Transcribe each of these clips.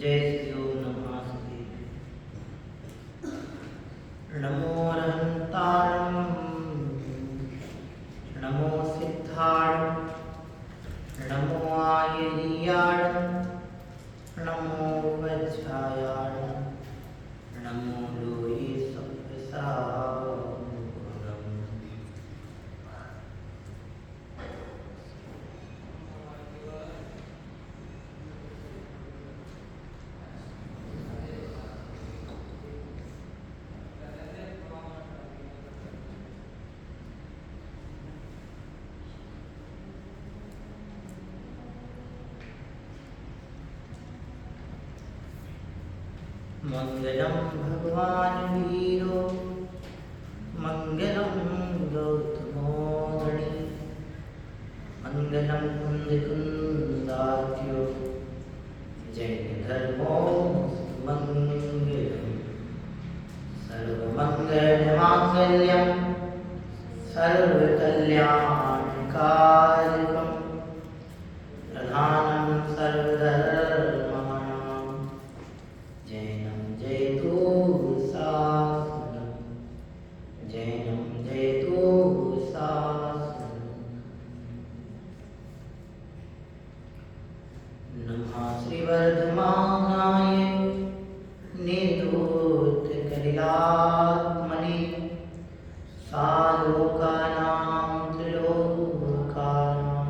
जय श्री ओम नमस्ते। नमो अरहंताणं, नमो सिद्धाणं, नमो आयर्याणं, नमो वज्रायाणं, नमो लोये सप्तसागरम्। मंगलम भगवान वीरो, मंगलम गौतमोदणी, मंगलम कुंदकुंदार्यो, जैन धर्मो मंगलम। सर्वमंगलमांगल्यं सर्वकल्याणकारकं, प्रधानं सर्वधर्माणां, जैनं जयतु शासनं, जैनं जयतु शासनं। नमः श्रीवर्धमानाय निरोधकलिलात्मने, सालोकानां त्रिलोकानां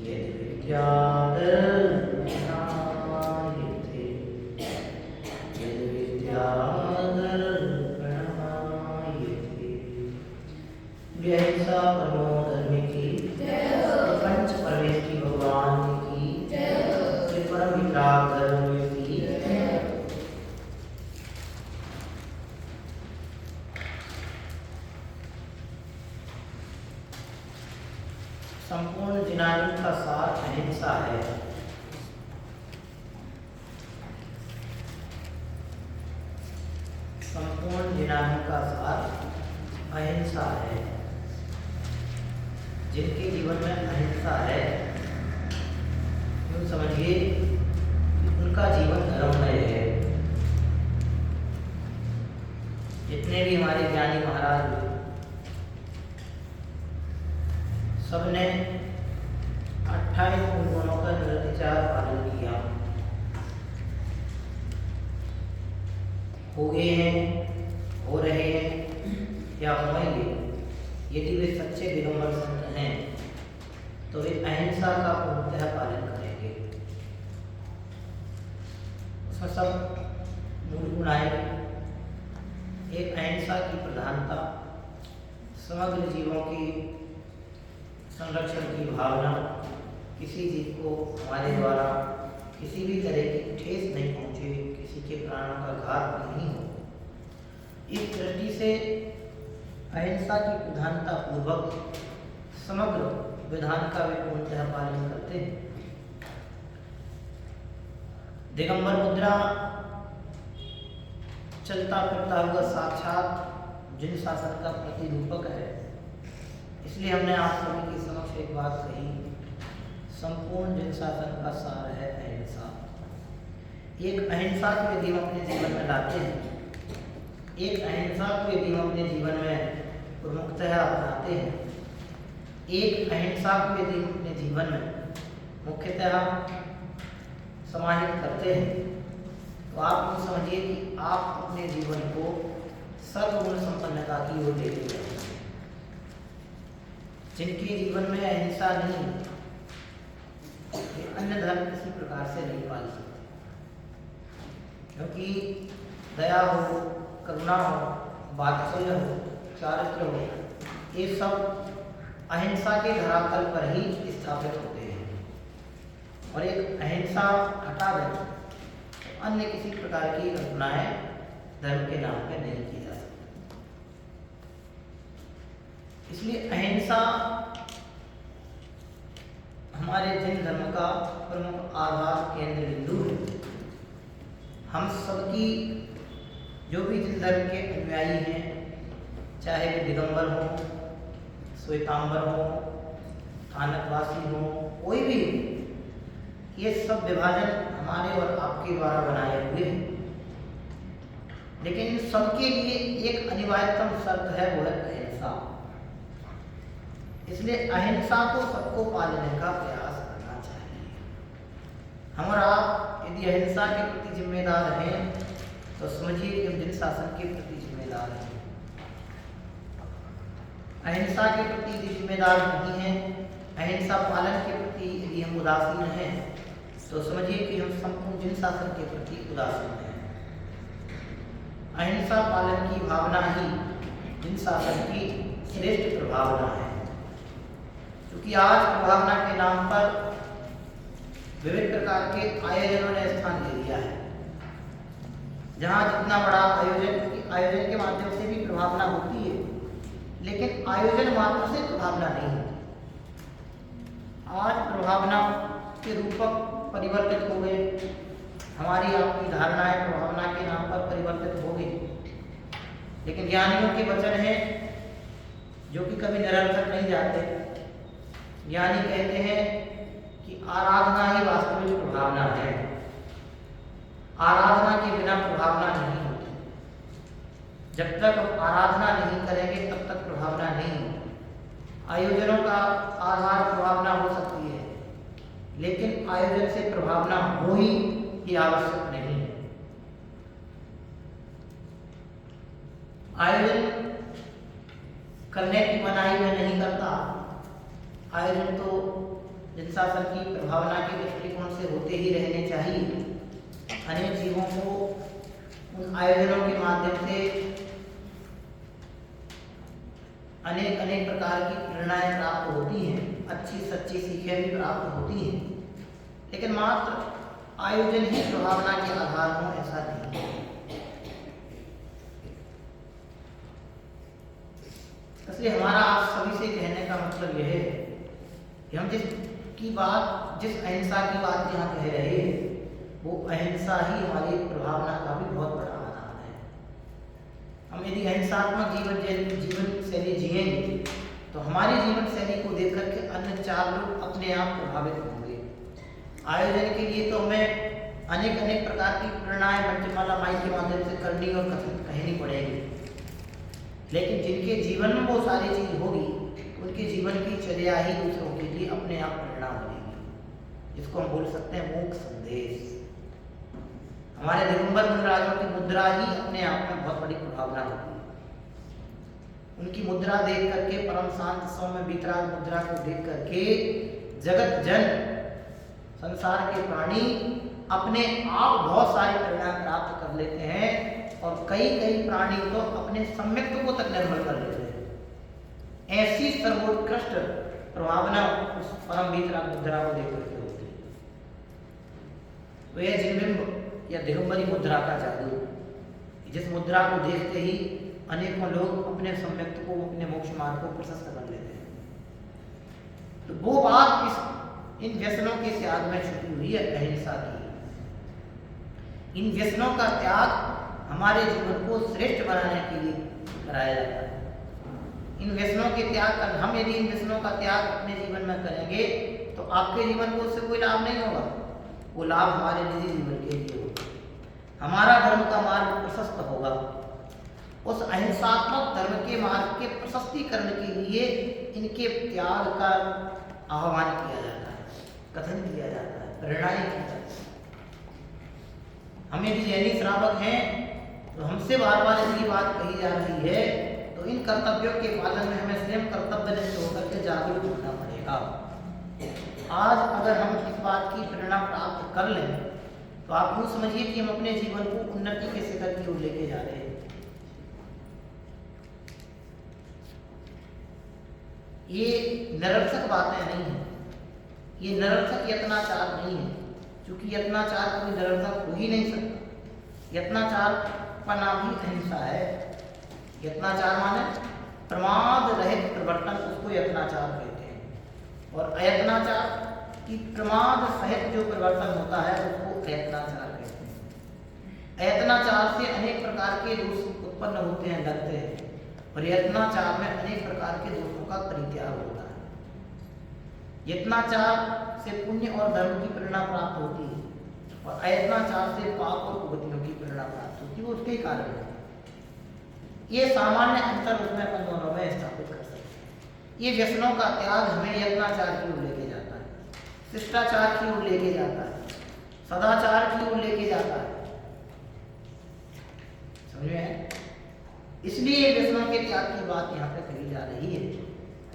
यद्विद्यादर्शनायते, यद्विद्यादर्शनायते। ऐसा परमो धर्म की, पंच परमेश्वरी भगवान की, त्रिपुरा विराग धर्म की। संपूर्ण जिनानी का सार अहिंसा है। संपूर्ण जिनानी का सार अहिंसा है। जिनके जीवन में अहिंसा है, यूँ समझिए कि उनका जीवन धर्ममय है। जितने भी हमारे ज्ञानी महाराज सबने 28 गुणों का निर्विचार पालन किया। हो गए हैं, हो रहे हैं या होंगे। यदि वे सच्चे दिगंबर संत हैं तो वे अहिंसा का पूर्णतः पालन करेंगे। उसमें सब मूल गुण आए। एक अहिंसा की प्रधानता, समग्र जीवों की संरक्षण की भावना, किसी जीव को हमारे द्वारा किसी भी तरह की ठेस नहीं पहुंचे, किसी के प्राणों का घात नहीं हो। इस दृष्टि से अहिंसा की प्रधानता पूर्वक समग्र विधान का वे पूर्णतः पालन करते हैं। दिगंबर मुद्रा चलता फिरता हुआ साक्षात जिन शासन का प्रतिरूपक है। इसलिए हमने आप सभी के समक्ष एक बात कही, संपूर्ण जिन शासन का सार है अहिंसा। एक अहिंसा को यदि हम अपने जीवन में लाते हैं, एक अहिंसा को यदि हम अपने जीवन में प्रमुखतः अपनाते हैं, एक अहिंसा को यदि हम अपने जीवन में मुख्यतः समाहित करते हैं, तो आप यूँ समझिए कि आप अपने जीवन को सर्वगुण संपन्नता की ओर ले जाएंगे। जिनके जीवन में अहिंसा नहीं, अन्य धर्म किसी प्रकार से नहीं पाल सकते। क्योंकि दया हो, करुणा हो, वात्सल्य हो, चारित्र हो, ये सब अहिंसा के धरातल पर ही स्थापित होते हैं। और एक अहिंसा हटा दें तो अन्य किसी प्रकार की घटनाएं धर्म के नाम पर नहीं की जा सकती। इसलिए अहिंसा हमारे जैन धर्म का प्रमुख आधार केंद्र बिंदु है। हम सबकी जो भी जिन धर्म के अनुयायी हैं, चाहे वे दिगंबर हों, श्वेतांबर हों, स्थानकवासी हों, कोई भी, ये सब विभाजन हमारे और आपके द्वारा बनाए हुए हैं, लेकिन इन सबके लिए एक अनिवार्यतम शर्त है, वो है अहिंसा। इसलिए अहिंसा को सबको पालने का प्रयास करना चाहिए। हम और आप यदि अहिंसा के प्रति जिम्मेदार हैं तो समझिए कि हम जिन शासन के प्रति जिम्मेदार हैं। अहिंसा के प्रति यदि जिम्मेदार नहीं हैं, अहिंसा पालन के प्रति यदि हम उदासीन हैं, तो समझिए कि हम संपूर्ण जिन शासन के प्रति उदासीन हैं। अहिंसा पालन की भावना ही जिन शासन की श्रेष्ठ प्रभावना है, क्योंकि आज प्रभावना के नाम पर विभिन्न प्रकार के आयोजनों ने स्थान ले लिया है, जहाँ जितना बड़ा आयोजन के माध्यम से भी प्रभावना होती है, लेकिन आयोजन मात्र से प्रभावना नहीं होती। आज प्रभावना के रूपक परिवर्तित हो गए, हमारी आपकी धारणाएं प्रभावना के नाम पर परिवर्तित हो गई, लेकिन ज्ञानियों के वचन हैं जो कि कभी निरर्थक नहीं जाते। ज्ञानी कहते हैं कि आराधना ही वास्तविक प्रभावना है, आराधना के बिना प्रभावना नहीं होती। जब तक हम आराधना नहीं करेंगे तब तक प्रभावना नहीं होती। आयोजनों का आधार प्रभावना हो सकती है, लेकिन आयोजन से प्रभावना हो ही ये आवश्यक नहीं है। आयोजन करने की मनाही मैं नहीं करता, आयोजन तो जनशासन की प्रभावना के दृष्टिकोण से होते ही रहने चाहिए। अनेक जीवों को उन आयोजनों के माध्यम से अनेक अनेक प्रकार की प्रेरणाएं प्राप्त होती हैं, अच्छी सच्ची सीखें भी प्राप्त होती हैं, लेकिन मात्र आयोजन ही प्रभावना के आधार हो ऐसा नहीं है। इसलिए हमारा आप सभी से कहने का मतलब यह है कि हम जिस अहिंसा की बात यहाँ कह रहे हैं, वो अहिंसा ही हमारी प्रभावना का भी बहुत बड़ा आधार है। हम यदि अहिंसात्मक जीवन शैली जिएंगे तो हमारी जीवन शैली को देख करके अन्य चार लोग अपने आप प्रभावित होंगे। आयोजन के लिए तो हमें अनेक अनेक प्रकार की प्रेरणाएं मंचमाला माई के माध्यम से करनी और कहनी पड़ेगी, लेकिन जिनके जीवन में वो सारी चीज होगी, उनके जीवन की चर्या ही दूसरों के लिए अपने आप प्रेरणा बनेगी, जिसको हम बोल सकते हैं मूक संदेश। हमारे दिगंबर मुनिराजों की मुद्रा ही अपने आप में बहुत बड़ी प्रभावना होती है। उनकी मुद्रा देख करके, परम शांत सौम्य वितराग मुद्रा को देख करके जगत जन, संसार के प्राणी अपने आप बहुत सारी प्रेरणा प्राप्त कर लेते हैं, और कई कई प्राणी तो अपने सम्यक्त्व को तक निर्भर कर लेते हैं। ऐसी सर्वोत्कृष्ट प्रभावना उस परम वितराग मुद्रा को देख करके होती है। तो यह जिनबिंब या दिगंबरी मुद्रा का जादू, जिस मुद्रा को देखते ही अनेकों लोग अपने सम्यक्त्व को, अपने मोक्ष मार्ग को प्रशस्त कर लेते हैं। तो वो बात इन व्यसनों के त्याग में छुपी हुई है, अहिंसा की। इन व्यसनों का त्याग हमारे जीवन को श्रेष्ठ बनाने के लिए कराया जाता है। इन व्यसनों के त्याग कर, हम यदि इन व्यसनों का त्याग अपने जीवन में करेंगे तो आपके जीवन को उससे कोई लाभ नहीं होगा, वो लाभ हमारे निजी जीवन के लिए होगा। हमारा धर्म का मार्ग प्रशस्त होगा। उस अहिंसात्मक धर्म के मार्ग के प्रशस्तीकरण के लिए इनके त्याग का आह्वान किया जाता है, कथन किया जाता है, प्रेरणाएं की जाती है। हम यदि जैनी श्रावक हैं तो हमसे बार बार इसकी बात कही जा रही है, तो इन कर्तव्यों के पालन में हमें स्वयं कर्तव्यनिष्ठ होकर के जागरूक होना पड़ेगा। आज अगर हम इस बात की प्रेरणा प्राप्त कर लें तो आप यूँ समझिए कि हम अपने जीवन को उन्नति के शिखर की ओर लेके जा रहे हैं। ये निरर्थक बातें नहीं है, ये निरर्थक यत्नाचार नहीं है, क्योंकि यत्नाचार कोई निरर्थक हो ही नहीं सकता। यत्नाचार का नाम ही अहिंसा है। यत्नाचार माने प्रमाद रहित प्रवर्तन, उसको यत्नाचार कहते हैं। और अयत्नाचार की प्रमाद सहित जो परिवर्तन होता है उसको अयत्नाचार कहते हैं। अयत्नाचार से अनेक प्रकार के दोष उत्पन्न होते हैं, लगते हैं, और यत्नाचार में अनेक प्रकार के दोषों का परित्याग होता है। यत्नाचार से पुण्य और धर्म की प्रेरणा प्राप्त होती है और अयत्नाचार से पाप और कुगतियों की प्रेरणा प्राप्त होती है, वो उसके कारण है। ये सामान्य अंतर उसमें अपन दोनों में स्थापित कर सकते हैं। ये व्यसनों का त्याग हमें यत्नाचार की ओर लेके जाता है, शिष्टाचार की ओर लेके जाता है, सदाचार की ओर लेके जाता है, समझ में है? इसलिए व्यसनों के त्याग की बात यहाँ पे कही जा रही है।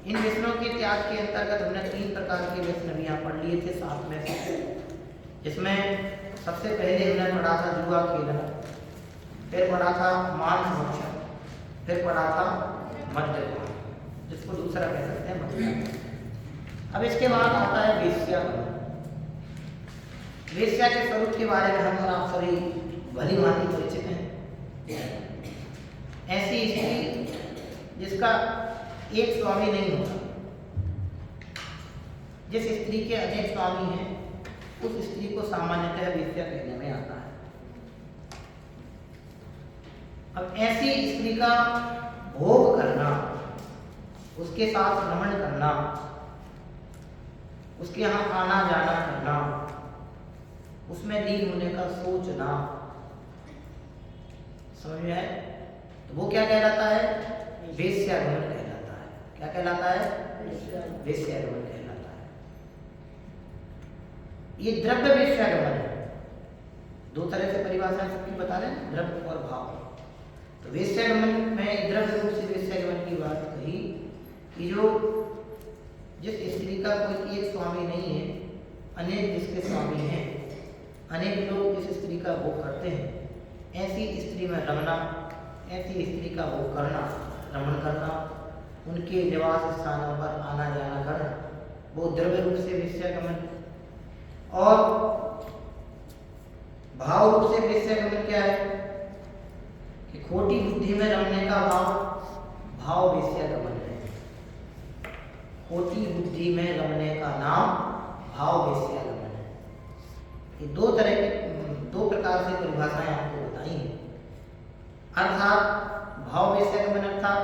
इन व्यसनों के त्याग के अंतर्गत हमने 3 प्रकार के व्यसन अभी यहाँ पढ़ लिए थे साथ में से, जिसमें सबसे पहले हमने पढ़ा था जुआ खेलना, फिर पढ़ा था मांस भक्षण, फिर पढ़ा था मद्यपान, जिसको दूसरा कह सकते हैं मद्यपान। अब इसके बाद आता है वेश्यागमन। वेश्या के स्वरूप के बारे में हम और आप सभी भली भांति परिचित हैं। ऐसी स्त्री जिसका एक स्वामी नहीं होता, जिस स्त्री के अनेक स्वामी हैं, उस स्त्री को सामान्यतः वेश्या कहने में आता है। अब ऐसी स्त्री का भोग करना, उसके साथ भ्रमण करना, उसके यहाँ आना जाना करना, उसमें लीन होने का सोचना, समझ में आए? तो वो क्या कहलाता है? वेश्यागमन कहलाता है। क्या कहलाता है? वेश्यागमन कहलाता है। ये द्रव्य वेश्यागमन है। 2 तरह से परिभाषाएं सबकी बता दें, द्रव्य और भाव। तो वेश्यागमन में द्रव्य रूप से वेश्यागमन की बात कही कि जो जिस स्त्री का कोई एक स्वामी नहीं है, अनेक जिसके स्वामी हैं, अनेक लोग जिस स्त्री का भोग करते हैं, ऐसी स्त्री में रमना, ऐसी स्त्री का भोग करना, रमण करना, उनके निवास स्थानों पर आना जाना करना, वो द्रव्य रूप से वेश्यागमन। और भाव रूप से वेश्यागमन क्या है कि खोटी बुद्धि में रमने का भाव वेश्यागमन है। खोटी बुद्धि में रमने का नाम भाव वेश्यागमन है। ये 2 प्रकार से परिभाषाएं आपको बताई हैं। अर्थात भाव वेश्यागमन अर्थात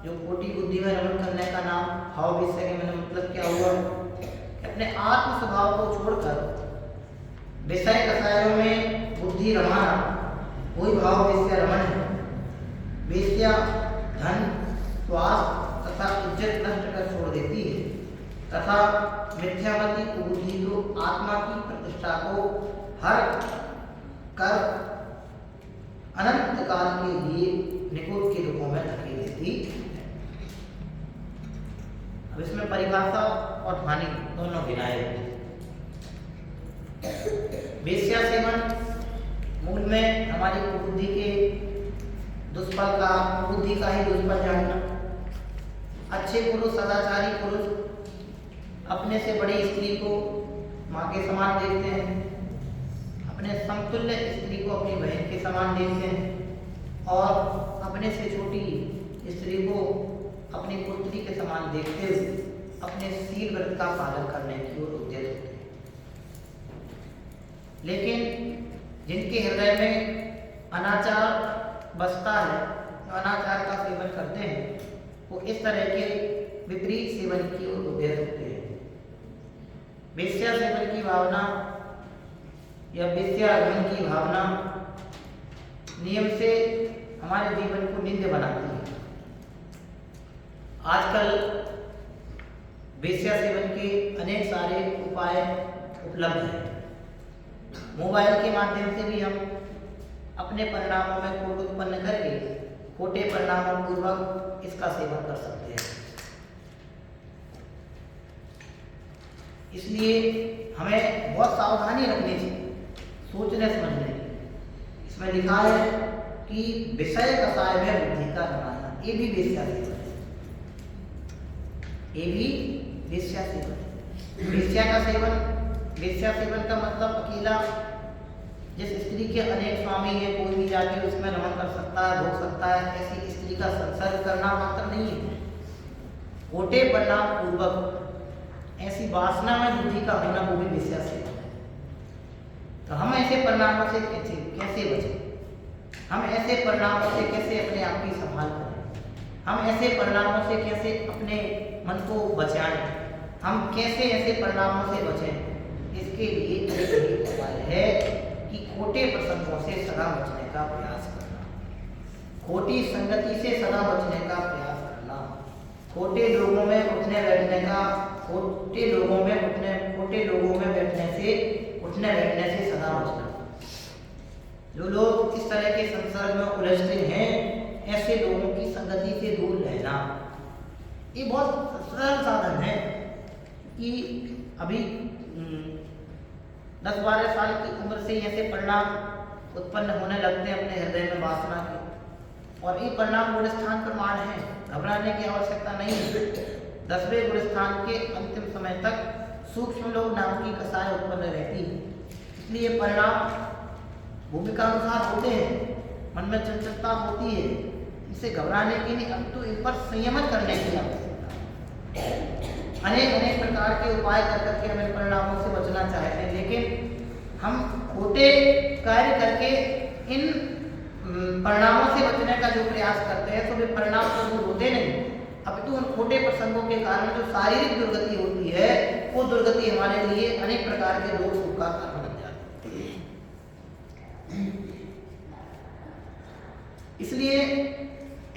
जो खोटी बुद्धि में रमण करने का नाम भाव वेश्यागमन, मतलब क्या हुआ? अपने आत्म स्वभाव को छोड़कर विषय कसायों में बुद्धि रमाना, वही भाव वेश्या रमण है। वेश्या धन, स्वास्थ्य तथा इज्जत नष्ट कर छोड़ देती है तथा मिथ्यामती बुद्धि को आत्मा की प्रतिष्ठा को हर कर अनंत काल के लिए निकुंज के रूपों में धकेल देती है। अब इसमें परिभाषा और हानि दोनों गिनाए हैं। वेश्या सेवन मूल में हमारी कुबुद्धि के दुष्फल का, कुबुद्धि का ही दुष्फल जानना। अच्छे पुरुष, सदाचारी पुरुष अपने से बड़ी स्त्री को माँ के समान देखते हैं, अपने समतुल्य स्त्री को अपनी बहन के समान देखते हैं और अपने से छोटी स्त्री को अपनी पुत्री के समान देखते हुए अपने शील व्रत का पालन करने की ओर उद्यत होते हैं। लेकिन जिनके हृदय में अनाचार बसता है, अनाचार का सेवन करते हैं, वो इस तरह के विपरीत सेवन की ओर उद्यत होते हैं। वेश्या सेवन की भावना या वेश्यागमन की भावना नियम से हमारे जीवन को निंद्य बनाती है। आजकल वेश्या सेवन के अनेक सारे उपाय उपलब्ध हैं। मोबाइल के माध्यम से भी हम अपने परिणामों में खोट उत्पन्न करके खोटे परिणामों पूर्वक इसका सेवन कर सकते हैं। इसलिए हमें बहुत सावधानी रखनी चाहिए, सोचने समझने की। इसमें लिखा है कि विषय कसाय में बुद्धि का रमाना, ये भी वेश्या सेवन है, ये भी वेश्या सेवन है। वेश्या का सेवन, वेश्या सेवन का मतलब अकेला जिस स्त्री के अनेक स्वामी है, कोई भी जाके उसमें रमण कर सकता है, भोग सकता है, ऐसी स्त्री का संसर्ग करना मात्र नहीं है। खोटे परिणाम पूर्वक ऐसी वासना में बुद्धि का होना, वो भी वेश्या सेवन है। तो हम ऐसे परिणामों से कैसे बचें? हम ऐसे परिणामों से कैसे अपने आप की संभाल करें? हम ऐसे परिणामों से कैसे अपने मन को बचाएं? हम कैसे ऐसे परिणामों से बचें, इसके लिए एक ही उपाय है कि खोटे प्रसंगों से सदा बचने का प्रयास करना, खोटी संगति से सदा बचने का प्रयास करना, खोटे लोगों में उठने बैठने का, खोटे लोगों में उठने बैठने से सदा बचना। जो लोग इस तरह के संसर्ग में उलझते हैं, ऐसे लोगों की संगति से दूर रहना। ये बहुत सरल साधन है कि अभी 10-12 साल की उम्र से ऐसे परिणाम उत्पन्न होने लगते हैं अपने हृदय में वासना के, और ये परिणाम गुणस्थान प्रमाण है, घबराने की आवश्यकता नहीं है। 10वें गुणस्थान के अंतिम समय तक सूक्ष्म लोक नाम की कसाय उत्पन्न रहती है, इसलिए परिणाम भूमिका अनुसार होते हैं, मन में चंचलता होती है, इसे घबराने की नहीं, अब तो इन पर संयमन करने की आवश्यकता है। अनेक प्रकार के उपाय कर करके हम इन परिणामों से बचना चाहते हैं, लेकिन हम खोटे कार्य करके इन परिणामों से बचने का जो प्रयास करते हैं तो वे परिणाम तो दूर होते नहीं, अपितु उन खोटे प्रसंगों के कारण जो शारीरिक दुर्गति होती है, वो दुर्गति हमारे लिए अनेक प्रकार के रोग सुख का कारण बन जाती है। इसलिए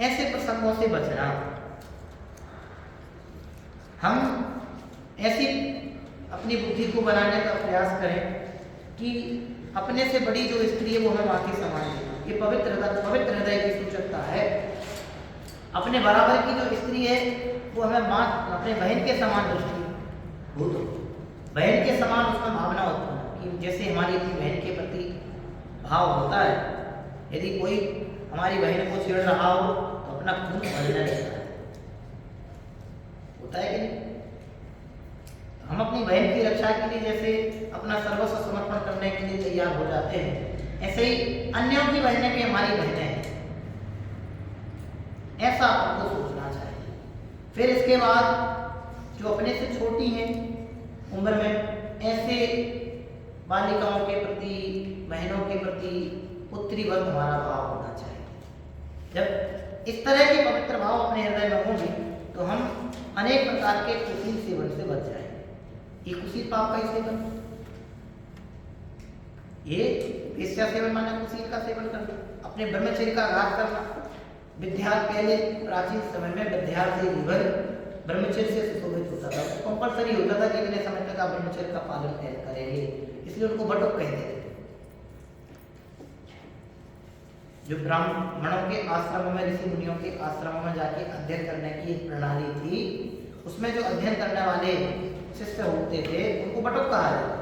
ऐसे प्रसंगों से बचना, हम ऐसी अपनी बुद्धि को बनाने का प्रयास करें कि अपने से बड़ी जो स्त्री है वो हमें माँ के समान है। ये पवित्र हृदय की सूचकता है। अपने बराबर की जो स्त्री है वो हमें माँ, अपने बहन के समान दृष्टि हो, तो बहन के समान उसमें भावना होती है कि जैसे हमारी अपनी बहन के प्रति भाव होता है। यदि कोई हमारी बहन को छेड़ रहा हो तो अपना खून उबलने लगता है, होता है कि नहीं? हम अपनी बहन की रक्षा के लिए जैसे अपना सर्वस्व समर्पण करने के लिए तैयार हो जाते हैं, ऐसे ही अन्यों की बहनें भी हमारी बहनें हैं, ऐसा आपको सोचना चाहिए। फिर इसके बाद जो अपने से छोटी हैं उम्र में, ऐसे बालिकाओं के प्रति, बहनों के प्रति पुत्रीवत हमारा भाव होना चाहिए। जब इस तरह के पवित्र भाव अपने हृदय में होंगे तो हम अनेक प्रकार के कुशील सेवन से बच जाएंगे। ये कुशील पाप का ही सेवन, ये वेश्या सेवन माना कुशील का सेवन करना, अपने ब्रह्मचर्य का घात करना। पहले प्राचीन समय में विद्यार्थी जीवन ब्रह्मचर्य से सुशोभित होता था, कंपल्सरी होता था कि इतने समय तक आप ब्रह्मचर्य का पालन करेंगे, इसलिए उनको बटुक कहते थे। जो ब्राह्मणों के आश्रमों में, ऋषि मुनियों के आश्रमों में जाके अध्ययन करने की एक प्रणाली थी, उसमें जो अध्ययन करने वाले शिष्य होते थे उनको बटुक कहा जाता।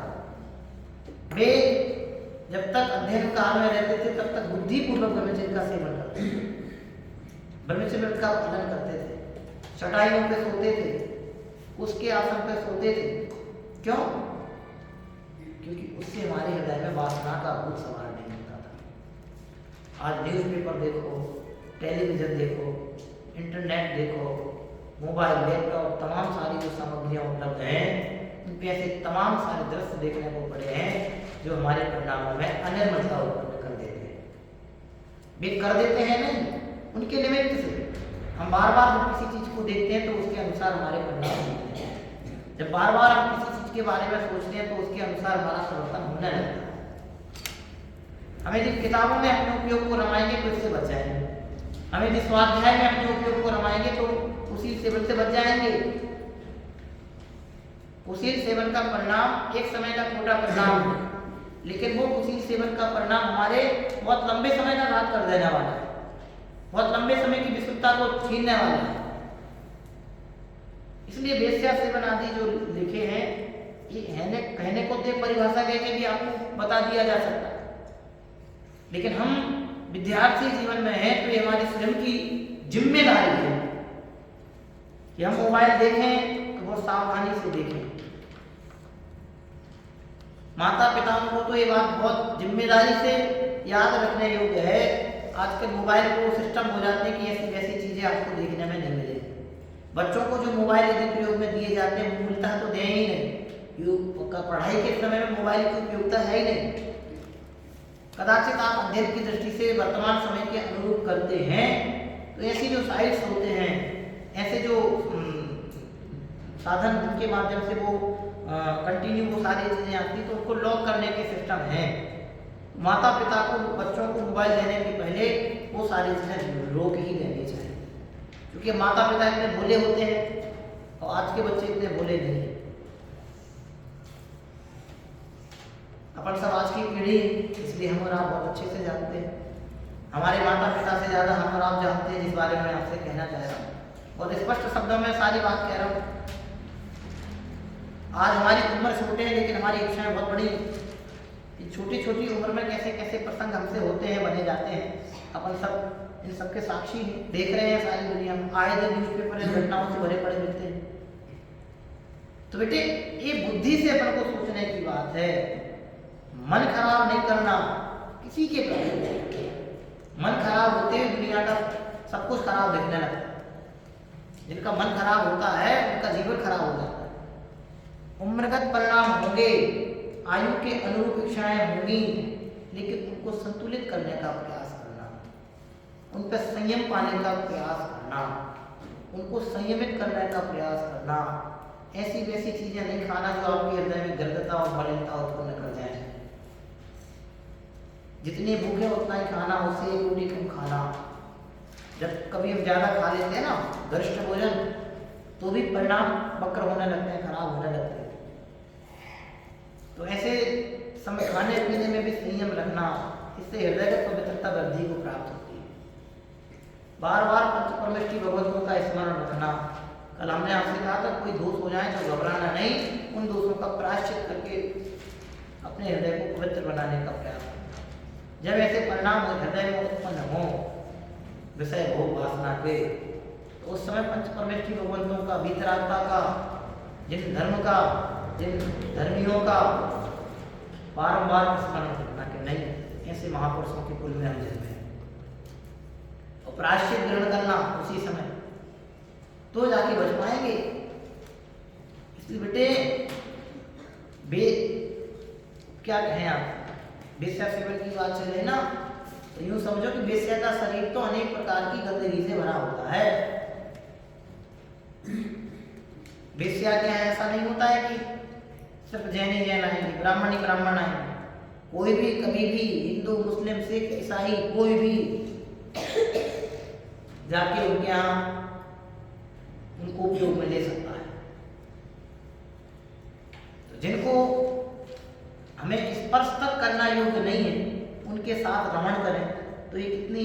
वे जब तक अध्ययन काल में रहते थे तब तक बुद्धिपूर्वक ब्रह्मचर्य का सेवन करते थे, ब्रह्मचर्य का पालन करते थे, चटाइयों पे सोते थे, उसके आसन पे सोते थे। क्यों? क्योंकि उससे हमारे हृदय में वासना का भूत सवार नहीं होता था। आज न्यूज़पेपर देखो, टेलीविजन देखो, इंटरनेट देखो, मोबाइल, लैपटॉप, तमाम सारी जो सामग्रियाँ उपलब्ध हैं, उन पे ऐसे तमाम सारे दृश्य देखने को पड़े हैं जो हमारे परिणामों में अनिर्मलता उत्पन्न कर देते हैं। वे कर देते हैं नहीं, उनके निमित्त से हम बार बार जब किसी चीज़ को देखते हैं तो उसके अनुसार हमारे परिणाम होते हैं। जब बार बार हम किसी चीज़ के बारे में सोचते हैं तो उसके अनुसार हमारा परिवर्तन होने लगता है। हमें जिन किताबों में अपने उपयोग को रमाएंगे तो इससे बच जाएंगे, हमें जिस स्वाध्याय में अपने उपयोग को रमाएंगे तो उसी सेवन से बच जाएंगे। उसी सेवन का परिणाम एक समय का छोटा परिणाम है, लेकिन वो उसी सेवन का परिणाम हमारे बहुत लंबे समय का घात कर देने वाला है, बहुत लंबे समय की विशुद्धता को छीनने वाला है। इसलिए वेश्या सेवन आदि जो लिखे हैं, ये कहने को तो परिभाषा कह के भी आपको बता दिया जा सकता है, लेकिन हम विद्यार्थी जीवन में हैं तो ये हमारी स्वयं की जिम्मेदारी है कि हम मोबाइल देखें तो बहुत सावधानी से देखें। माता पिताओं को तो ये बात बहुत जिम्मेदारी से याद रखने योग्य है। आजकल मोबाइल को सिस्टम हो जाते हैं कि ऐसी वैसी चीज़ें आपको देखने में नहीं मिलेगी। बच्चों को जो मोबाइल यदि प्रयोग में दिए जाते हैं मूलतः तो दें ही नहीं, पढ़ाई के समय में मोबाइल की उपयोगिता है ही नहीं। कदाचित आप अध्ययन की दृष्टि से वर्तमान समय के अनुरूप करते हैं तो ऐसी जो साइट्स होते हैं, ऐसे जो साधन जिनके माध्यम से वो कंटिन्यू वो सारी चीज़ें आती, तो उनको लॉक करने के सिस्टम हैं। माता पिता को बच्चों को मोबाइल देने के पहले वो सारी चीज़ें रोक ही लेनी चाहिए, क्योंकि माता पिता इतने भोले होते हैं और आज के बच्चे इतने भोले नहीं हैं। अपन सब आज की पीढ़ी, इसलिए हम और आप बहुत अच्छे से जानते हैं, हमारे माता पिता से ज़्यादा हम और आप जानते हैं जिस बारे में आपसे कहना चाह रहा हूँ। और स्पष्ट शब्दों में सारी बात कह रहा हूँ। आज हमारी उम्र छोटे हैं लेकिन हमारी इच्छाएं बहुत बड़ी। छोटी छोटी उम्र में कैसे कैसे प्रसंग हमसे होते हैं, बने जाते हैं। अपन सब इन सबके साक्षी हैं, देख रहे हैं सारी दुनिया में, आए दिन न्यूज़पेपर इन घटनाओं से भरे पड़े मिलते हैं। तो बेटे ये बुद्धि से अपन को सोचने की बात है। मन खराब नहीं करना किसी के प्रति। मन खराब होते हुए दुनिया का सब कुछ खराब दिखने लगता है। जिनका मन खराब होता है उनका जीवन खराब हो जाता है। उम्रगत परिणाम होंगे, आयु के अनुरूप इच्छाएं होंगी, लेकिन उनको संतुलित करने का प्रयास करना, उन पर संयम पाने का प्रयास करना, उनको संयमित करने का प्रयास करना। ऐसी वैसी चीजें नहीं खाना जो आपके हृदय में गर्दता और मलिनता उत्पन्न कर जाए। जितनी भूख है उतना ही खाना, उससे एक रोटी कम खाना। जब कभी हम ज़्यादा खा लेते हैं ना गरिष्ठ भोजन, तो भी परिणाम वक्र होने लगते हैं, खराब होने लगते हैं। तो ऐसे समय खाने पीने में भी संयम रखना, इससे हृदय की पवित्रता वृद्धि को प्राप्त होती है। बार बार पंचपरमेष्ठी भगवतों का स्मरण रखना। कल हमने आपसे कहा था कोई दोष हो जाए तो घबराना नहीं, उन दोषों का प्रायश्चित करके अपने हृदय को पवित्र बनाने का प्रयास करना। जब ऐसे परिणाम हृदय में उत्पन्न हो विषय भोग वासना के, तो उस समय पंचपरमेष्ठी भगवंतों का, भीतरात्मा का, जिन धर्म का, जिन धर्मियों का बारंबार स्मरण करना कि नहीं ऐसे महापुरुषों के कुल में हम जन्मे, और प्रायश्चित ग्रहण करना उसी समय, तो जाके बच पाएंगे। इसलिए बेटे क्या कहें आप, वेश्या सेवन की बात चले ना, तो यूं समझो कि वेश्या का शरीर तो अनेक प्रकार की गंदगी से भरा होता है। वेश्या क्या है, ऐसा नहीं होता है कि सिर्फ जैन ही जैन आएंगे, ब्राह्मण ही ब्राह्मण आएंगे। कोई भी कभी भी हिंदू मुस्लिम सिख ईसाई कोई भी जाके उनके यहाँ उनको उपयोग में ले सकता है। तो जिनको हमें स्पर्श तक करना योग्य नहीं है उनके साथ रमण करें, तो ये कितनी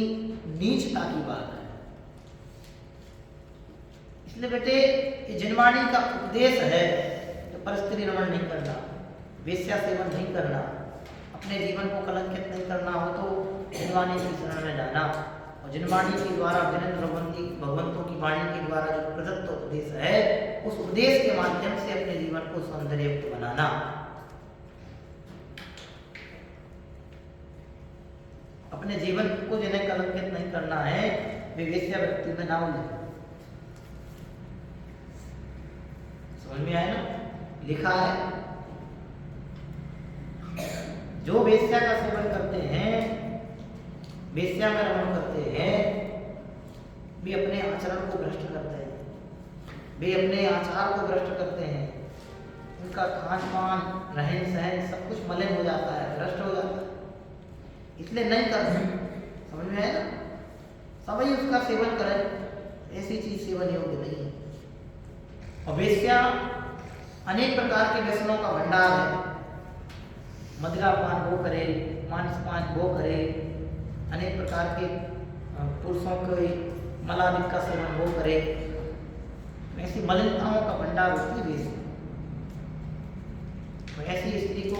नीचता की बात है। इसलिए बेटे ये जिनवाणी का उपदेश है तो परस्त्री रमण नहीं करना, वेश्या सेवन नहीं करना, अपने जीवन को कलंकित नहीं करना हो तो जिनवाणी की शरण में जाना। और जिनवाणी के द्वारा विनम्र भगवंतों की वाणी के द्वारा जो प्रदत्त उपदेश है, उस उपदेश के माध्यम से अपने जीवन को सौंदर्ययुक्त बनाना। अपने जीवन को जिन्हें कलंकित नहीं करना है वे वेश्या वृत्ति में ना उलझे। समझ में आया ना? लिखा है जो वेश्या का सेवन करते हैं, वेश्या में रमण करते हैं, वे अपने आचरण को भ्रष्ट करते हैं, वे अपने आचार को भ्रष्ट करते हैं। उनका खान पान रहन सहन सब कुछ मलिन हो जाता है, भ्रष्ट हो जाता है। इसलिए नहीं करते। समझ में आया ना? सभी उसका सेवन करें, ऐसी चीज सेवन योग्य नहीं है। और वेश्या अनेक प्रकार के व्यसनों का भंडार है। मदिरा पान वो करे, मांस पान वो करे, अनेक प्रकार के पुरुषों के मलादिक का सेवन वो करे, ऐसी मलिनताओं का भंडार होती है वेश्या। तो ऐसी स्त्री को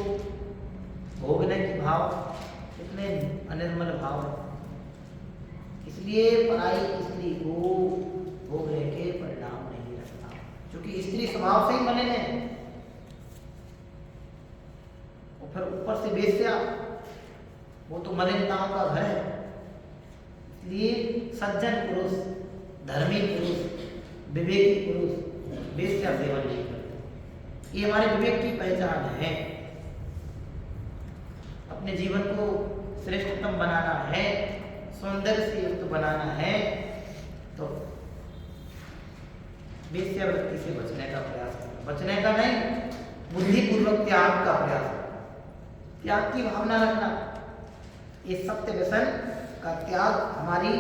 भोगने की भाव कितने अनिर्मल भाव है। इसलिए पराई स्त्री को भोगने के परिणाम नहीं रखना, क्योंकि स्त्री स्वभाव से ही मलिन है और फिर ऊपर से वेश्या, वो तो मलिनताओं का घर है। इसलिए सज्जन पुरुष, धर्मी पुरुष, विवेकी पुरुष वेश्या सेवन नहीं करते। ये हमारे विवेक की पहचान है। अपने जीवन को श्रेष्ठतम बनाना है, सौंदर्य से युक्त बनाना है, तो वेश्यावृत्ति से बचने का प्रयास करना, बचने का नहीं, बुद्धिपूर्वक त्याग का प्रयास करना, त्याग की भावना रखना। ये सत्य व्यसन का त्याग हमारी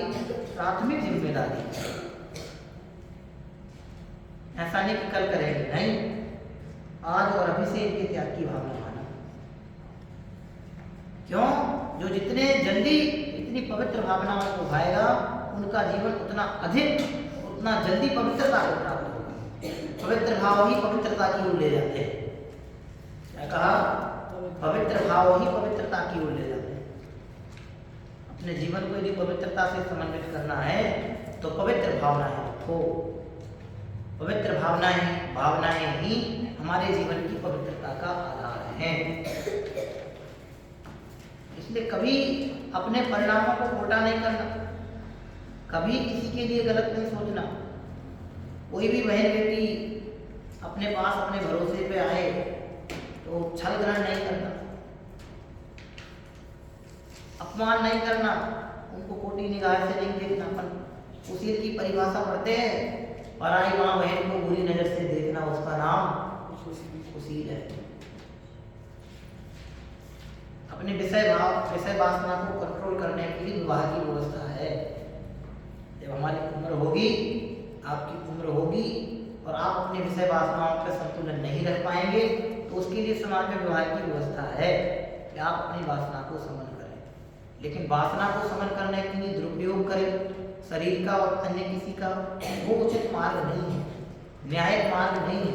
प्राथमिक जिम्मेदारी है। ऐसा नहीं कि कल करेंगे, नहीं, आज और अभी से इनके त्याग की भावना माना। क्यों? जो जितने जल्दी इतनी पवित्र भावनाओं को भाएगा, उनका जीवन उतना अधिक, उतना जल्दी पवित्रता को प्राप्त होगा। पवित्र भाव ही पवित्रता की ओर ले जाते हैं। क्या कहा? पवित्र भाव ही पवित्रता की ओर ले जाते हैं। अपने जीवन को यदि पवित्रता से समन्वित करना है तो पवित्र भावनाएं रखो। पवित्र भावनाएं ही हमारे जीवन की पवित्रता का आधार हैं। इसलिए कभी अपने परिणामों को खोटा नहीं करना, कभी किसी के लिए गलत नहीं सोचना। कोई भी बहन बेटी अपने पास अपने भरोसे पे आए तो छल ग्रहण नहीं करना, अपमान नहीं करना, उनको कोटी निगाह से नहीं देखना। अपन उसी की परिभाषा पढ़ते हैं, पराई माँ बहन को बुरी नजर से देखना, उसका नाम कुशील है। अपने विषय वासना को कंट्रोल करने के लिए विवाह की व्यवस्था है। जब हमारी उम्र होगी, आपकी उम्र होगी और आप अपने विषय वासनाओं पर संतुलन नहीं रख पाएंगे तो उसके लिए समाज में विवाह की व्यवस्था है कि आप अपनी वासना को समन करें। लेकिन वासना को समन करने के लिए दुरुपयोग करें शरीर का और अन्य किसी का, वो उचित मार्ग नहीं है, न्यायिक मार्ग नहीं है,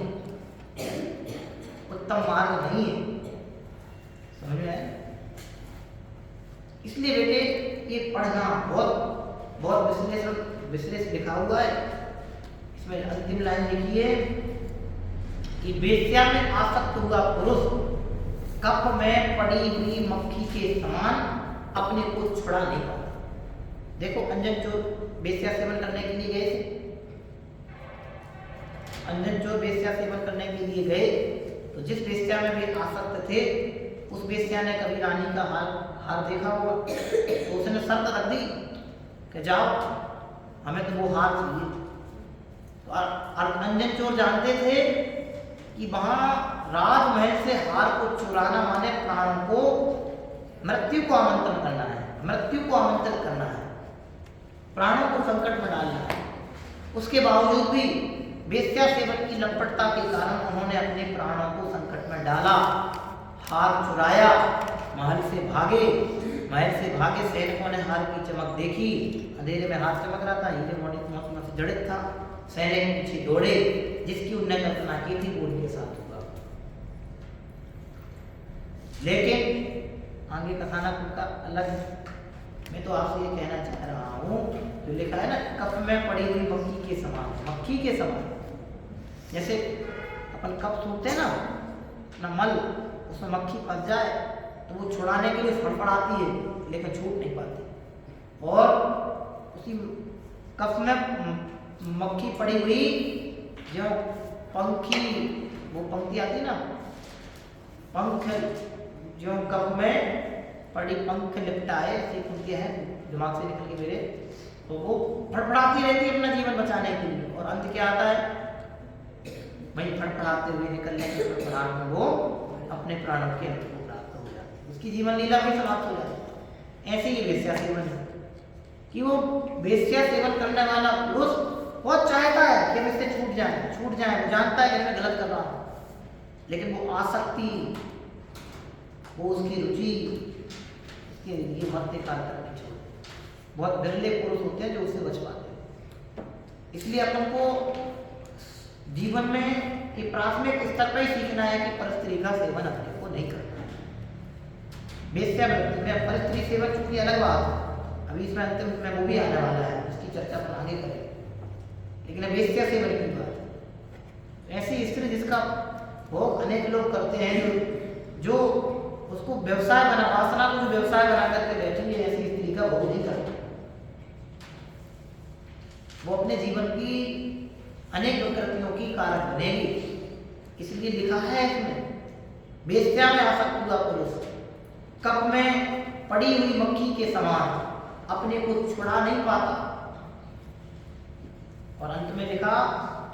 उत्तम मार्ग नहीं है। समझ में आया? इसलिए बेटे ये पढ़ना बहुत विश्लेषण लिखा हुआ है। इसमें अंतिम लाइन लिखी है कि वेश्या में आसक्त हुआ पुरुष कप में पड़ी हुई मक्खी के समान अपने को छुड़ा नहीं पाता। देखो, अंजन चोर वेश्या सेवन करने के लिए गए थे। अंजन चोर वेश्या सेवन करने के लिए गए तो जिस वेश्या में वे आसक्त थे उस वेश्या ने कभी रानी का हार देखा होगा, तो उसने शर्त रख दी कि जाओ, हमें तो वो हार चाहिए। तो और अंजन चोर जानते थे कि वहां राजमहल से हार को चुराना माने प्राणों को, मृत्यु को आमंत्रण करना है, मृत्यु को आमंत्रित करना है, प्राणों को संकट में डालना है। उसके बावजूद भी वेश्या सेवन की लंपटता के कारण उन्होंने अपने प्राणों को संकट में डाला, हार चुराया, महल से भागे। सैनिकों ने हार की चमक देखी, अंधेरे में हार चमक रहा था, हीरे मोती से जड़ित था। सैनिक पीछे दौड़े, जिसकी उन्होंने कल्पना की थी वो उनके साथ हुआ। लेकिन आगे कथानक उनका अलग है। मैं तो आपसे ये कहना चाह रहा हूँ, जो लिखा है ना, कप में पड़ी हुई मक्खी के समान, मक्खी के समान। जैसे अपन कप सूखते हैं ना, अपना मल, उसमें मक्खी फंस जाए तो वो छुड़ाने के लिए फड़फड़ाती है लेकिन छूट नहीं पाती। और उसी कप में मक्खी पड़ी हुई, जो पंखी, वो पंक्ति आती ना, पंख जो कप में पड़ी पंख लिपटाए, ऐसी पंक्तियां हैं दिमाग से निकल के मेरे, तो वो फड़फड़ाती रहती है अपना जीवन बचाने के लिए। और अंत क्या आता है? वही फड़फड़ाते हुए निकलने के फड़फड़ाहट में वो अपने प्राणों के अंत को प्राप्त हो जाती है, उसकी जीवन लीला भी समाप्त हो जाती है। ऐसे ही वेश्या सेवन है कि वो वेश्या सेवन करने वाला पुरुष बहुत चाहता है कि हम इससे छूट जाए। वो जानता है कि मैं गलत कर रहा हूँ, लेकिन वो आसक्ति, वो उसकी रुचि इसके लिए मरते काल तक नहीं छोड़ती। बहुत बिरले पुरुष होते हैं जो उससे बच पाते हैं। इसलिए अपन को जीवन में ये प्राथमिक स्तर पर ही सीखना है कि परस्त्री का सेवन अपने को नहीं करना है। वेश्यावृत्ति में परस्त्री सेवन चूंकि अलग बात है, अभी इसमें अंतिम में वो भी आने वाला है, उसकी चर्चा अपन आगे करेंगे। लेकिन अब वेश्या सेवन की बात, ऐसी स्त्री जिसका भोग अनेक लोग करते हैं, जो उसको व्यवसाय बना, वासना को जो व्यवसाय बना करके बैठेंगे, ऐसी स्त्री का भोग नहीं करते। वो अपने जीवन की अनेक विकृतियों की कारक बनेगी। इसलिए लिखा है इसमें, वेश्या में आसक्त हुआ पुरुष कप में पड़ी हुई मक्खी के समान अपने को छुड़ा नहीं पाता। और अंत में लिखा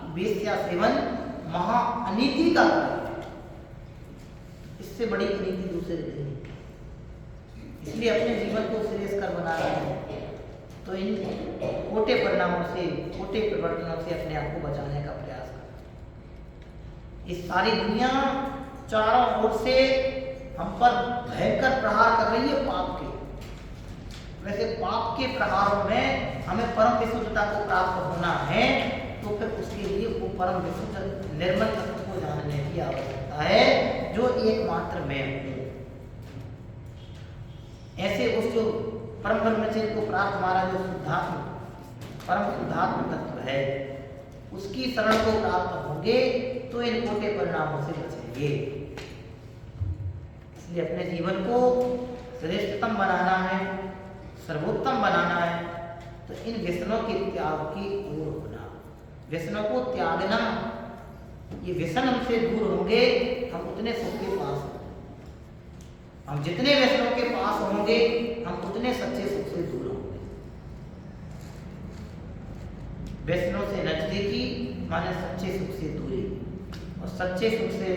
कि वेश्या सेवन महा अनीति का कार्य है, इससे बड़ी अनीति दूसरी नहीं। इसलिए अपने जीवन को श्रेयस्कर बनाना है तो इन खोटे परिणामों से, खोटे परिवर्तनों से अपने आप को बचाने का प्रयास करें। इस सारी दुनिया चारों ओर से हम पर भयंकर प्रहार कर रही है पाप के। वैसे पाप के प्रहारों में हमें परम विशुद्धता को प्राप्त होना है तो फिर उसके लिए वो परम विशुद्ध निर्मल तत्व को जानने की आवश्यकता है जो एकमात्र मैं हूँ। ऐसे उस जो परम ब्रह्मचर्य को प्राप्त हमारा जो शुद्धात्म, परम शुद्धात्म तत्व है, उसकी शरण को प्राप्त होंगे तो इन खोटे परिणामों से बचेंगे। इसलिए अपने जीवन को श्रेष्ठतम बनाना है, सर्वोत्तम बनाना है तो इन व्यसनों के त्याग की ओर होना, व्यसनों को त्यागना। ये व्यसन हमसे दूर होंगे हम उतने सुख के पास होंगे। हम जितने व्यसनों के पास होंगे हम उतने सच्चे सुख से दूर होंगे। व्यसनों से नजदीकी माने सच्चे सुख से दूरी, और सच्चे सुख से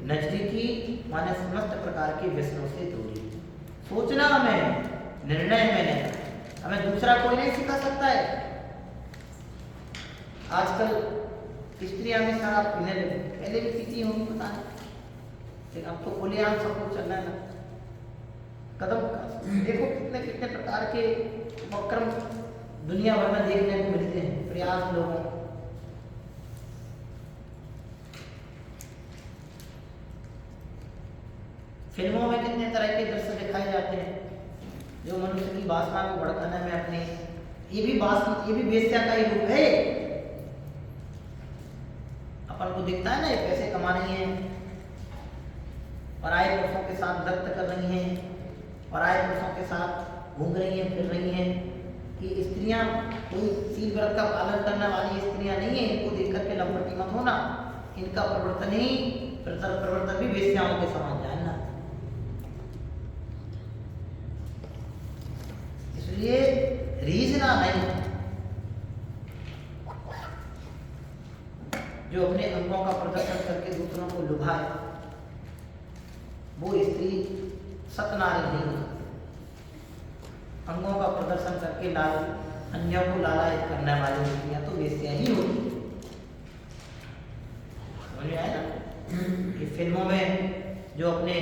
नजदीकी माने समस्त प्रकार के व्यसनों से दूरी। सोचना हमें, निर्णय में नहीं, हमें दूसरा कोई नहीं सिखा सकता है। आजकल स्त्रियां भी शराब पीने लगी, पहले भी पीती होंगी पता नहीं, लेकिन अब तो खुलेआम सब कुछ चल रहा है ना। कदम देखो कितने कितने प्रकार के उपक्रम दुनिया भर में देखने को मिलते हैं, प्रयास लोगों। फिल्मों में कितने तरह के दृश्य दिखाए जाते हैं जो मनुष्य की वासना को भड़काने में अपने, ये भी वेश्या का ही रूप है। अपन को दिखता है ना, ये पैसे कमा रही हैं, पराये पुरुषों के साथ दत्त कर रही हैं, पराये पुरुषों के साथ घूम रही हैं, फिर रही हैं। ये स्त्रियां कोई शील व्रत का पालन करने वाली स्त्रियां नहीं है, इनको देख करके लंबटी मत होना। इनका प्रवर्तन भी वेश्याओं के समान जानना। इसलिए रीझना नहीं, जो अपने अंगों का प्रदर्शन करके दूसरों को लुभाए वो स्त्री सतनारी नहीं हो सकती। अंगों का प्रदर्शन करके अन्यों को लालायित करने वाली स्त्रियां तो वेश्या ही होगी। समझ में आया ना कि फिल्मों में जो अपने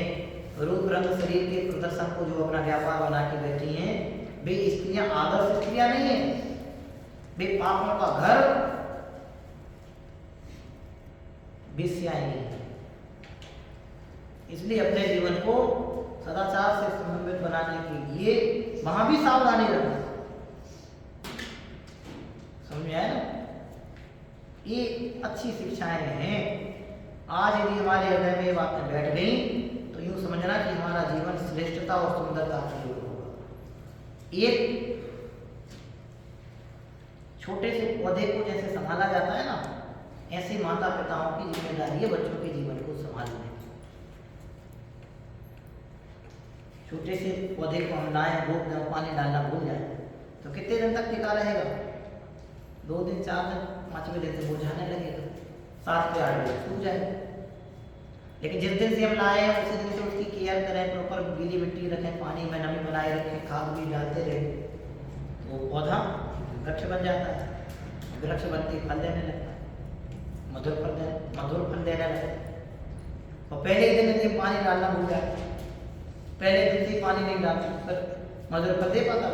रूप रंग शरीर के प्रदर्शन को जो अपना व्यापार बना के बैठी हैं, वे स्त्रियां आदर्श स्त्रियां नहीं है, वे पापों का घर वेश्याएं नहीं है। इसलिए अपने जीवन को सदाचार से संबंधित बनाने के लिए वहां भी सावधानी रखना। समझ में आया ना? ये अच्छी शिक्षाएं हैं। आज यदि हमारे हृदय में ये बातें बैठ गई तो यूं समझना कि हमारा जीवन श्रेष्ठता और सुंदरता की ओर होगा। एक छोटे से पौधे को जैसे संभाला जाता है ना, ऐसे माता पिताओं की जिम्मेदारी है बच्चों के जीवन को संभालने। छोटे से पौधे को हम लाएं, रोप दें, पानी डालना भूल जाए तो कितने दिन तक टिका रहेगा? 2 दिन, 4 दिन, 5वें दिन से मुरझाने लगेगा, 7 से 8 दिन सूख जाएगा। लेकिन जिस दिन से हम लाए हैं उसी दिन से उसकी केयर करें, प्रॉपर गीली मिट्टी रखें, पानी में नमी बनाए रखें, खाद भी डालते रहे तो पौधा वृक्ष बन जाता है। वृक्ष बनते फल देने लगता है, मधुर फल देने लगता है। और पहले ही दिन यदि पानी डालना भूल जाए, पहले दिन से पानी नहीं डालते फिर मधुर फल दे पाता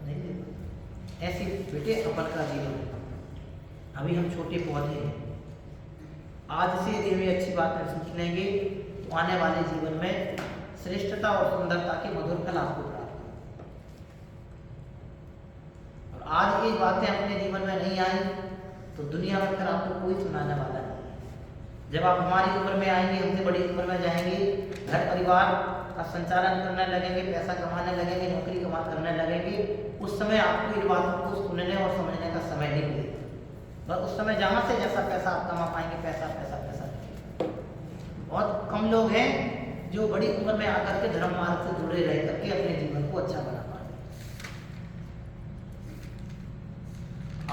नहीं दे पाता। ऐसी बेटे अपन का जीवन है। अभी हम छोटे पौधे हैं। आज से यदि हमें अच्छी बातें सीख लेंगे तो आने वाले जीवन में श्रेष्ठता और सुंदरता के मधुर फल आपको प्राप्त होंगे। और आज ये बातें अपने जीवन में नहीं आई तो दुनिया में फिर आपको कोई सुनाने वाला नहीं है। जब आप हमारी उम्र में आएंगे, हमसे बड़ी उम्र में जाएंगे, घर परिवार का संचालन करने लगेंगे, पैसा कमाने लगेंगे, नौकरी करने लगेंगे, उस समय आपको इन बातों को सुनने और समझने का समय नहीं मिलेगा। बस उस समय जहाँ से जैसा पैसा आप कमा पाएंगे, पैसा पैसा पैसा। बहुत कम लोग हैं जो बड़ी उम्र में आकर के धर्म मार्ग से जुड़े रह करके अपने जीवन को अच्छा बना पाए।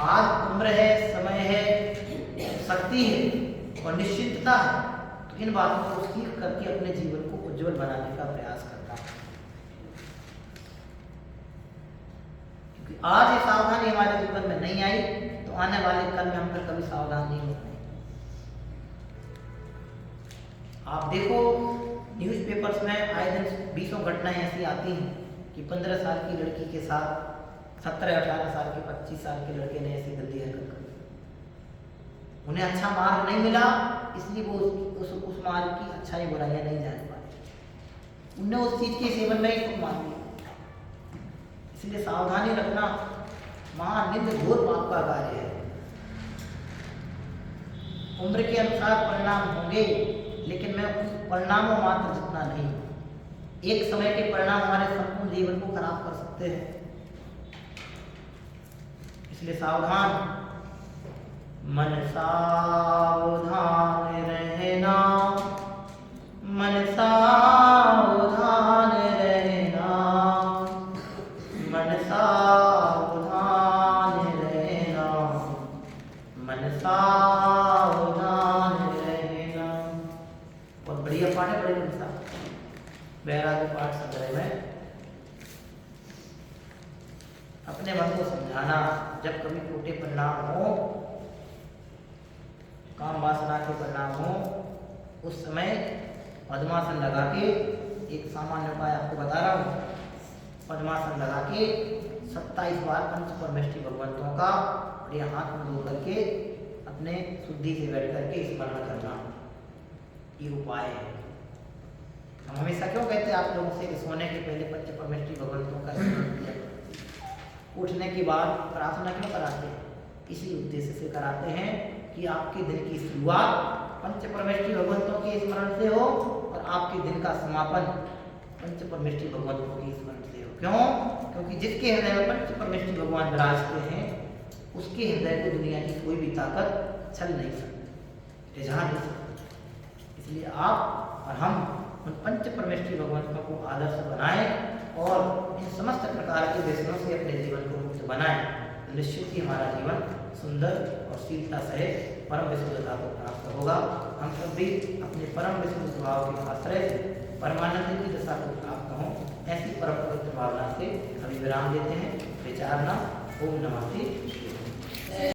आज उम्र है, समय है, शक्ति है और निश्चितता है, तो इन बातों को सीख करके अपने जीवन को उज्जवल बनाने का प्रयास करता है। क्योंकि आज ये सावधानी हमारे जीवन में नहीं आई तो आने वाले कल में हम फिर कभी सावधान नहीं हो पाएंगे। आप देखो न्यूज़पेपर्स में आए दिन 20 घटनाएं ऐसी आती हैं कि 15 साल की लड़की के साथ 17-18 साल के 25 साल के लड़के ने ऐसी गंदी हरकत कर दी। उन्हें अच्छा मार्ग नहीं मिला, इसलिए वो उस मार्ग की अच्छाई बुराइयां नहीं जान पाए, उन्हें उस चीज के सेवन में ही खुद मान लिया। इसलिए सावधानी रखना महानिंद घोर पाप का कार्य है। उम्र के अनुसार परिणाम होंगे, लेकिन मैं उस परिणामों मात्र जितना नहीं। एक समय के परिणाम हमारे संपूर्ण जीवन को खराब कर सकते हैं। इसलिए सावधान, मन सावधान रहना, मन सावधान रहना, मन सावधान रहना, मन सावधान रहना। बहुत बढ़िया पाठ है, बड़े साहब वैराग्य पाठ संग्रह में। अपने मन को समझाना, जब कभी टूटे परिणाम हो, काम वासना के परिणाम हो, उस समय पद्मासन लगा के, एक सामान्य उपाय आपको बता रहा हूँ, पद्मासन लगा के 27 बार पंच परमेष्टि भगवंतों का बढ़िया हाथ में धो करके अपने शुद्धि से बैठ करके स्मरण करना, ये उपाय है। हम हमेशा क्यों कहते हैं आप लोगों से कि सोने के पहले पंच परमेष्टि भगवंतों का स्मरण किया, उठने के बाद प्रार्थना क्यों कराते हैं? इसी उद्देश्य से कराते हैं कि आपके दिन की शुरुआत पंच परमेष्टि भगवंतों के स्मरण से हो और आपके दिन का समापन पंच परमेष्टि भगवंतों के स्मरण से हो। क्यों? क्योंकि जिसके हृदय में पंच परमेष्टि भगवान विराजते हैं, उसके हृदय को दुनिया की कोई भी ताकत छल नहीं सकती, रिझा नहीं सकती। इसलिए आप और हम उन पंच परमेष्टि भगवंतों को आदर्श बनाएं और इन समस्त प्रकार के व्यसनों से अपने जीवन को मुक्त बनाएं, तो निश्चित ही हमारा जीवन सुंदर और शीलता सहित परम विशुद्धता को प्राप्त होगा। हम सब भी अपने परम विशुद्ध स्वभाव के आश्रय से परमानंद की दशा को प्राप्त हों, ऐसी परम पवित्र भावना से अभी विराम देते हैं। विचारना। ओम नमः शिवाय।